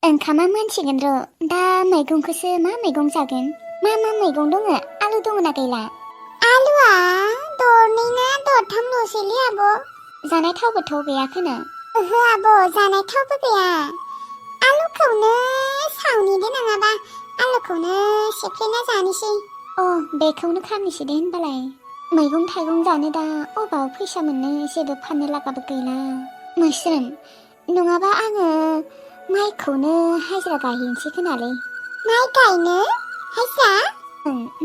ओंखामा मोनसिगोन र' दा मैगंखौसो मा मैगं जागोन मा मैगं दङ आलु दङ ना गैला आलुआ दरनै ना दरथामल'सैलै आब' जानाय थावबोथ' गैया खोना ओहो आब' जानाय थावबो गैया आलुखौनो सावनिदो नङाबा आलुखौनो सेफ्लेना जानोसै बेखौनो खालामनोसै दे होनबालाय मैगं थाइगं जानो दा अबाव फैसा मोननो जेबो फाननो लागाबो गैला मोस्रोम नङाबा आङो माइखौनो हाजिरा गायहैनोसै खोनालै माइ गायनो हाजिरा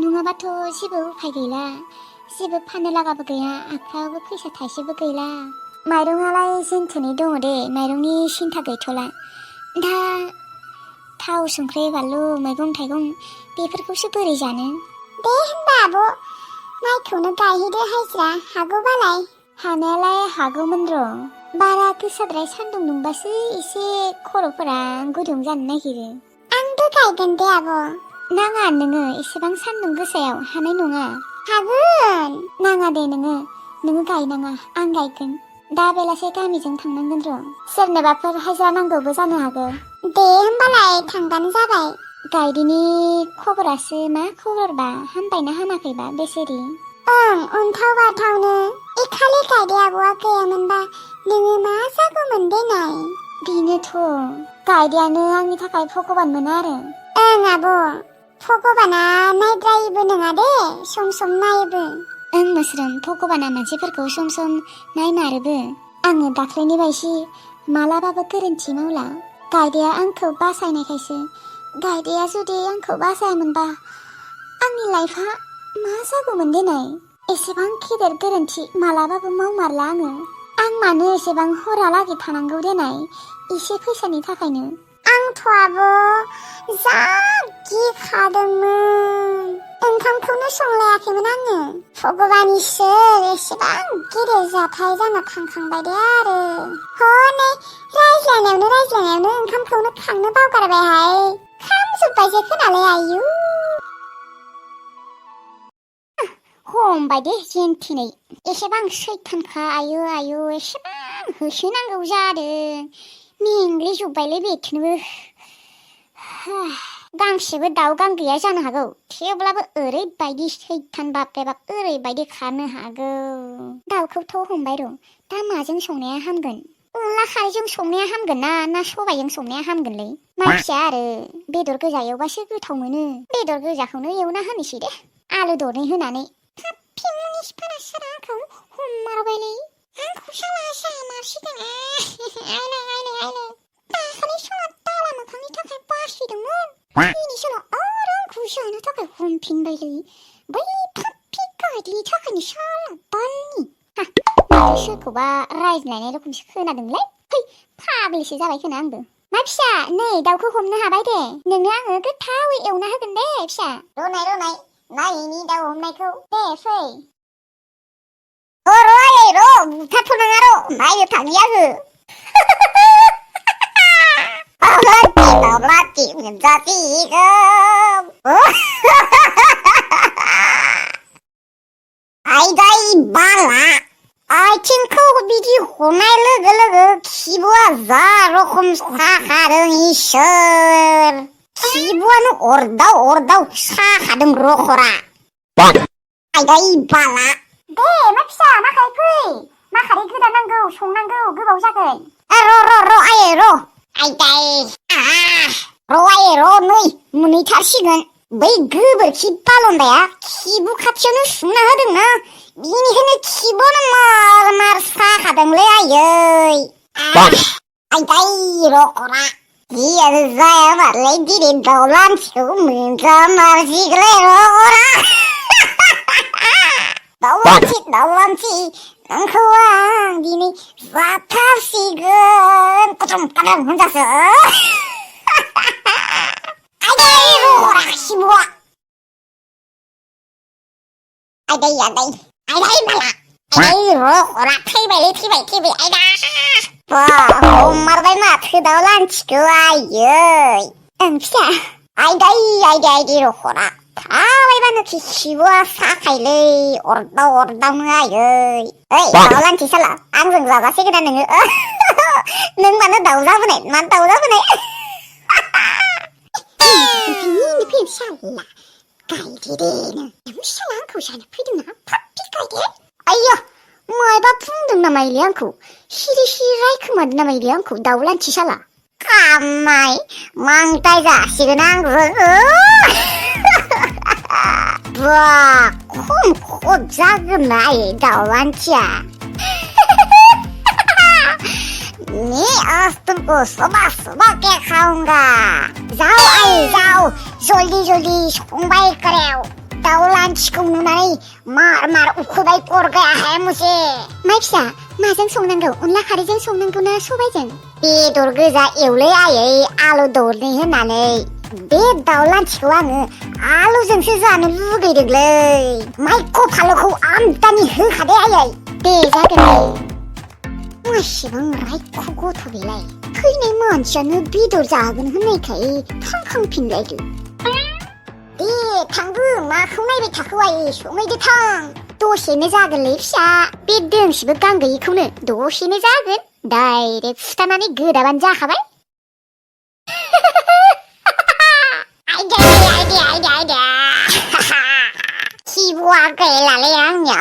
नङाबाथ' जेबो उफाय गैला जेबो फाननो लागाबो गैया आखायावबो फैसा थाइसेबो गैला माइरंआलाय जोंथोनै दङ दे माइरंनि सिन्था गैथ'ला दा थाव संख्रि बानलु मैगं थाइगं बेफोरखौसो बोरै जानो दे होनबा आब' माइखौनो गायहैदो हाजिरा हागौबालाय हानायालाय हागौमोन र' बारा गोसाद्राय सान्दुं दुंबासो एसे खर'फोरा गुदुं जानो नागिरो आंबो गायगोन दे आब' नाङा नोङो एसेबां सान्दुं गोसायाव हानाय नङा हागोन नाङा दे नोङो गायनाङा आं गायगोन दा बेलासे गामिजों थांनांगोन र' सोरनोबाफोर हाजिरा नांगौबो जानो हागौ दे होनबालाय थांबानो जाबाय गायदिनि खबरासो मा खबरबा हामबायना हामाखैबा बेसेरि अन्थाव बाथावनो एखालि गायदे आब'आ गैयामोनबा नोङो मा जागौमोन देनाय बेनोथ' गायदायानो आंनि थाखाय भगबानमोन आरो आब' भगबाना नायद्रायिबो नङा दे सम सम नायोबो मोस्रोम भगबाना मानसिफोरखौ सम सम नायमारोबो आङो दाख्लैनि बायसि मालाबाबो गोरोन्थि मावला गायदाया आंखौ बासायनायखायसो गायदाया जुदि आंखौ बासायामोनबा आंनि लाइफआ मा जागौमोन देनाय एसेबां गिदिर गोरोन्थि मालाबाबो मावमारला आं मानो एसेबां हरालागै थानांगौ देनाय एसे फैसानि थाखायनो आंथ' आब' जा गिखादोंमोन ओंखामखौनो संलायाखैमोन आङो भगबान इसोर एसेबां गिदिर जाथाय जाना थांखांबाय दे आरो हनै रायज्लायनायावनो ओंखामखौनो खांनो बावगारबायहाय खामजोब्बायसो खोनालै आयु हमबाय दे जेनथिनै एसेबां सैथानखा आयु एसेबां होसोनांगौ जादों मेंग्लिजोब्बायलै बेथनोबो गांसेबो दाउ गां गैया जानो हागौ थेवब्लाबो ओरैबायदि सैथान बाप ओरैबायदि खारनो हागौ दाउखौथ' हमबाय र' दा माजों संनाया हामगोन अनला खारैजों संनाया हामगोन ना सबायजों संनाया हामगोनलै मानसिया आरो बेदर गोजा एवबासो गोथाव मोनो बेदर गोजाखौनो एवना होनोसै दे आलु दरनै होनानै आंखौ हममारबायलै आंखौ साला मारसिगोन दाखालि साला दाला मोखांनि थाखाय बासिदोंमोन दिनै साला आरो आंखौ जानो थाखाय हमफिनबायलै बै फाफि गाइदनि थाखायनो साला बालनि माथो सोरखौबा रायज्लायनाय रखमसो खोनादोंलै फाग्लिसो जाबाय खोना आंबो मा फिसा नै दाउखौ हमनो हाबाय दे नोंनो आङो गोथावै एवना होगोन दे फिसा रुनाय नायनि दाउ हमनायखौ दे फै बुथारथ'नाङा र' नायनो थांनि आङो दाउलाथि मोनजासिगोन आयदाय बाला आथिंखौ बिदि हमनाय लोगो लोगो खिबुआ जा रखम साखादों इसोर खिबुआनो अरदाव साखादों रखरा आयदाय बाला दे मा फिसा माखारै फै माखारै गोदान नांगौ संनांगौ गोबाव जागोन र' आयै र' आयदाय आयै नै मोनहैथारसिगोन बै गोबोरखि बालन्दाया खिबु खाथियावनो सुना होदोंना बिनिखायनो खिबुआनो मार साखादोंलै आयै आयदाय रखरा जियानो जाया मारलाय दिनै दाउलान्थिखौ मोनजामारसिगोनलै रखरा दाउलान्थि नोंखौ आं दिनै जाथारसिगोन कदम होनजासो आयदाय रखरा खिबुआ आयदाय बाला आयदाय रखरा थैबाय आयदा हममारबाय माथो दाउलान्थिखौ आयै फिसा आयदाय रखरा थाबायबानो खिबुआ साखायलै अरदावनो आयै दाउलान्थि साला आंजों जाजासिगोन ना नोङो नों मानो दाउ जाबोनाय ला गायदे दे नों फिसाला आंखौ जानो फैदोंना फाप्पि गायदे आयौ मायबा बुंदों नामा इले आंखौ सिरि सिरि रायखोमादों नामा इले आंखौ दाउलान्थि साला खामाय मांताय जासिगोन आंबो बा खम खब जागोन ना दाउलान्थिया नी आज तुमको सुबह सुबह के खाऊंगा जाओ आई जाओ जल्दी जल्दी संबाय करेव दाउलान्थिखौ नुनानै मार मार उखैबाय कर गया है मुझे माय फिसा माजों संनांगौ अनला खारैजों संनांगौ ना सबायजों बेदर गोजा एवलै आयै आलु दरनै होनानै बे दाउलान्थिखौ आङो आलुजोंसो जानो लुगैदोंलै माइखौ फालुखौ आमदानि होखादे आयै दे जागोन दे मासेबां रायखौ गथ' बेलाय फैनाय मानसियानो बेदर जागोन होननायखाय थांखांफिनलायदो दे थांबो माखौ नायबाय थाखो आयै संहैदो थां दसेनो जागोनलै फिसा बे दोंसेबो गां गैयैखौनो दसेनो जागोन डाइरेक्ट फुथानानै गोदाबानो जाखाबाय आयदा खिबुआ गैलालै आंनिया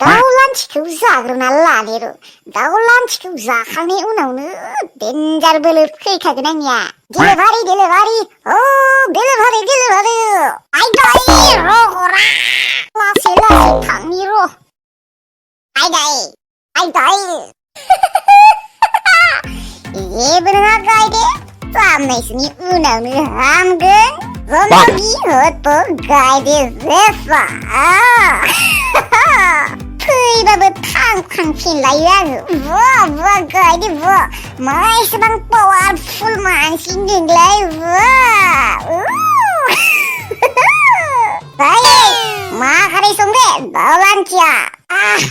दाउलान्थिखौ जाग्रोना लादेरो दाउलान्थिखौ जाखांनाय उनावनो डेन्जार बोलो फैखागोन आंनिया डिलिभारि डिलिभारि औ डिलिभारि डिलिभारि आयदाय र' हरा लासै लासै थांनि र' आयदाय जेबो नङा गायदे सामनायसोनि उनावनो हामगोन जन्दगि होतो गायदे जेफा फैबाबो थांखांफिनलायो आङो बुवा गायदे बुवा मा एसेबां पावारफुल मानसि नोंलाय बुवा मा खारै संदे दाउलान्थिया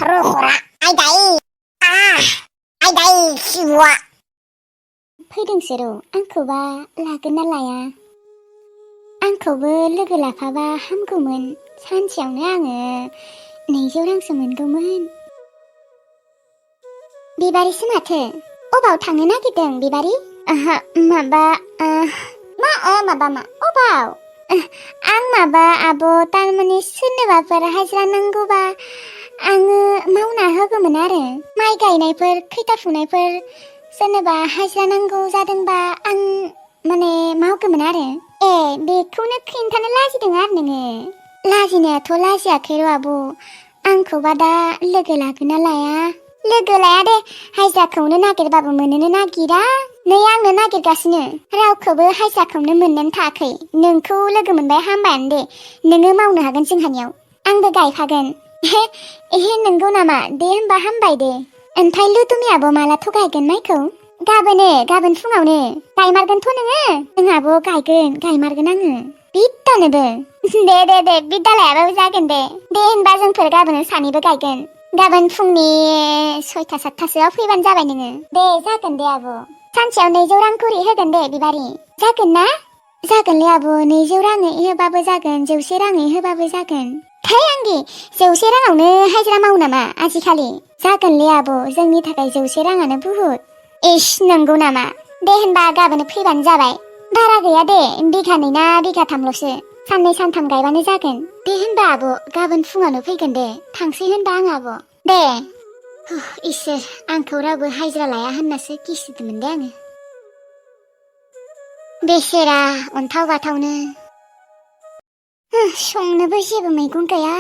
रखरा आयदाय खिबुआ फैदोंसो र' आंखौबा लागोन ना लाया आंखौबो लोगो लाफाबा हामगौमोन सानसेयावनो आङो 200 रांसो मोनगौमोन बिबारिसो माथो अबाव थांनो नागिरदों बिबारि माबा अबाव आं माबा आब' तारमाने सोरनोबाफोर हाजिरा नांगौबा आङो मावना होगौमोन आरो माइ गायनायफोर खैथा फुनायफोर सोरनोबा हाजिरा नांगौ जादोंबा आं माने मावगौमोन आरो बेखौनो खिन्थानो लाजिदों आरो नोङो लाजिनायाथ' लाजियाखै र' आब' आंखौबा दा लोगो लागोन ना लाया लोगो लाया दे हाजिराखौनो नागिरबाबो मोननोनो नागिरा नै आंनो नागिरगासिनो रावखौबो हाजिराखौनो मोननोनो थायाखै नोंखौ लोगो मोनबाय हामबायानो दे नोङो मावनो हागोन जोंहानियाव आंबो गायफागोन नंगौ नामा दे होमबा हामबाय दे ओमफ्राय लुदुमि आब' मालाथ' गायगोन माइखौ गाबोन फुङावनो गायमारगोनथ' नोङो जोंहाबो गायमारगोन आङो बिद्दानोबो दे बिद्दालायाबाबो जागोन दे होनबा जोंफोर गाबोन सानैबो गायगोन गाबोन फुंनि 6-7 फैबानो जाबाय नोङो दे जागोन दे आब' सानसेयाव 200 रां करि होगोन दे बिबारि जागोन ना जागोनलै आब' 200 राङै होबाबो जागोन 100 राङै होबाबो जागोन आंदि 100 राङावनो हाजिरा मावो नामा आजिखालि जागोनलै आब' जोंनि थाखाय 100 राङानो बुहुत इस नंगौ नामा दे होनबा गाबोन फैबानो जाबाय बारा गैया दे बिघानै ना बिघाथामल'सो 2-3 गायबानो जागोन दे होनबा आब' गाबोन फुङावनो फैगोन दे थांसै होनबा आं आब' दे इसोर आंखौ रावबो हाजिरा लाया होननासो गिसिदोंमोन दे आङो बेसेरा अन्थाव बाथावनो संनोबो जेबो मैगं गैया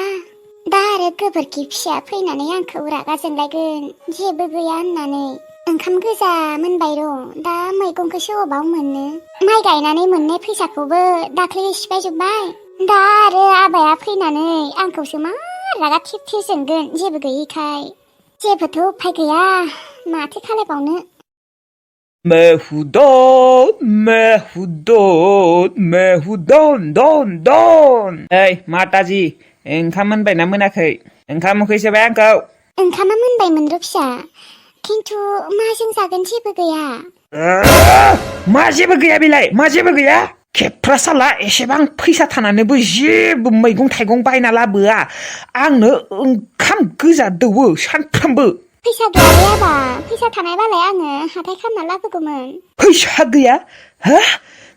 दा आरो गोबोरखि फिसाया फैनानै आंखौ रागा जोंलायगोन जेबो गैया होननानै ओंखाम गोजा मोनबाय र' दा मैगंखौसो अबाव मोननो माइ गायनानै मोननाय फैसाखौबो दाख्लै सिफायजोब्बाय दा आरो आबाया फैनानै आंखौसो मा रागा थिब जोंगोन जेबो गैयैखाय जेबोथ' उफाय गैया माथो खालायबावनो don माताजी ओंखाम मोनबायना मोनाखै ओंखाम उखैसोबाय आंखौ ओंखामा मोनबायमोन र' फिसा खिन्थु माजों जागोन जेबो गैया मा जेबो गैया बेलाय मा जेबो गैया खेफ्रा साला एसेबां फैसा थानानैबो जेबो मैगं थाइगं बायना लाबोआ आंनो ओंखाम गोजा दौवो सानफ्रामबो फैसा गैयाबा फैसा थानायबालाय आङो हाथाय खालामना लाबोगौमोन फैसा गैया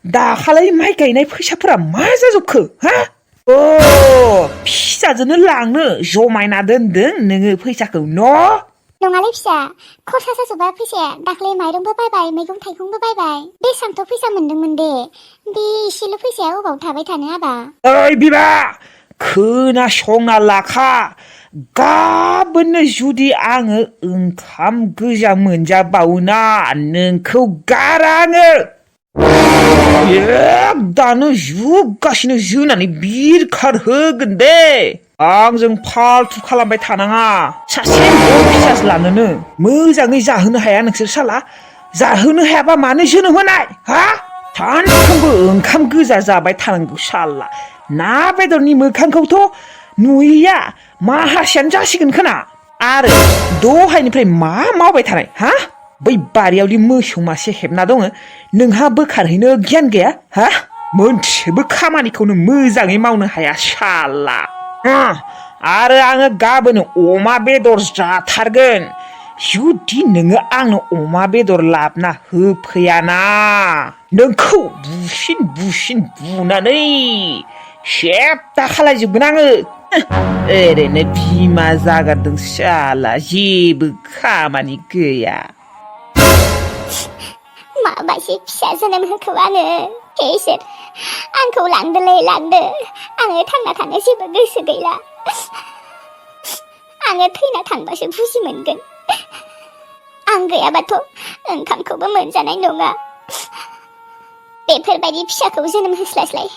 दाखालै माइ गायनाय फैसाफोरा मा जाजोबखो हा अ फिसाजोनो लांनो जमायना दोनदों नोङो फैसाखौ न' नङालै फिसा खरसा जाजोबा फैसाया दाख्लै माइरंबो बायबाय मैगं थाइगंबो बायबाय बेसांथ' फैसा मोनदोंमोन दे बे एसेल' फैसाया अबाव थाबाय थानो आबा ओइ बिबा खोनासंना लाखा गाबोननो जुदि आङो ओंखाम गोजा मोनजाबावोना नोंखौ गारा आङो दानो जुगासिनो जोनानै बिरखारहोगोन दे आंजों फाल्थु खालामबाय थानाङा सासे फिसासो लानोनो मोजाङै जाहोनो हाया नोंसोर साला जाहोनो हायाबा मानो जोनोम होनाय हा सानफ्रोमबो ओंखाम गोजा जाबाय थानांगौ साला ना बेदरनि मोखांखौथ' नुयैया माहासेयानो जासिगोन खोना आरो दहायनिफ्राय मा मावबाय थानाय हा बै बारियावदि मोसौ मासे हेबना दङ नोंहा बोखारहैनो गियान गैया हा मोनसेबो खामानिखौनो मोजाङै मावनो हाया साला आरो आङो गाबोनो अमा बेदर जाथारगोन जुदि नोङो आंनो अमा बेदर लाबना होफैयाना नोंखौ बुसिन बुसिन बुनानै सेबथा खालायजोबगोन आङो ओरैनो बिमा जागारदों साला जेबो खामानि गैया माबासे फिसा जोनोम होखो आङो हे इसोर आंखौ लांदोलै लांदो आङो थांना थानो जेबो गोसो गैला आङो थैना थांबासो बुजि मोनगोन आं गैयाबाथ' ओंखामखौबो मोनजानाय नङा बेफोरबायदि फिसाखौ जोनोम होस्लायस्लाय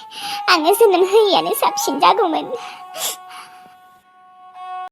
आङो जोनोम होयैयानो साबसिन जागौमोन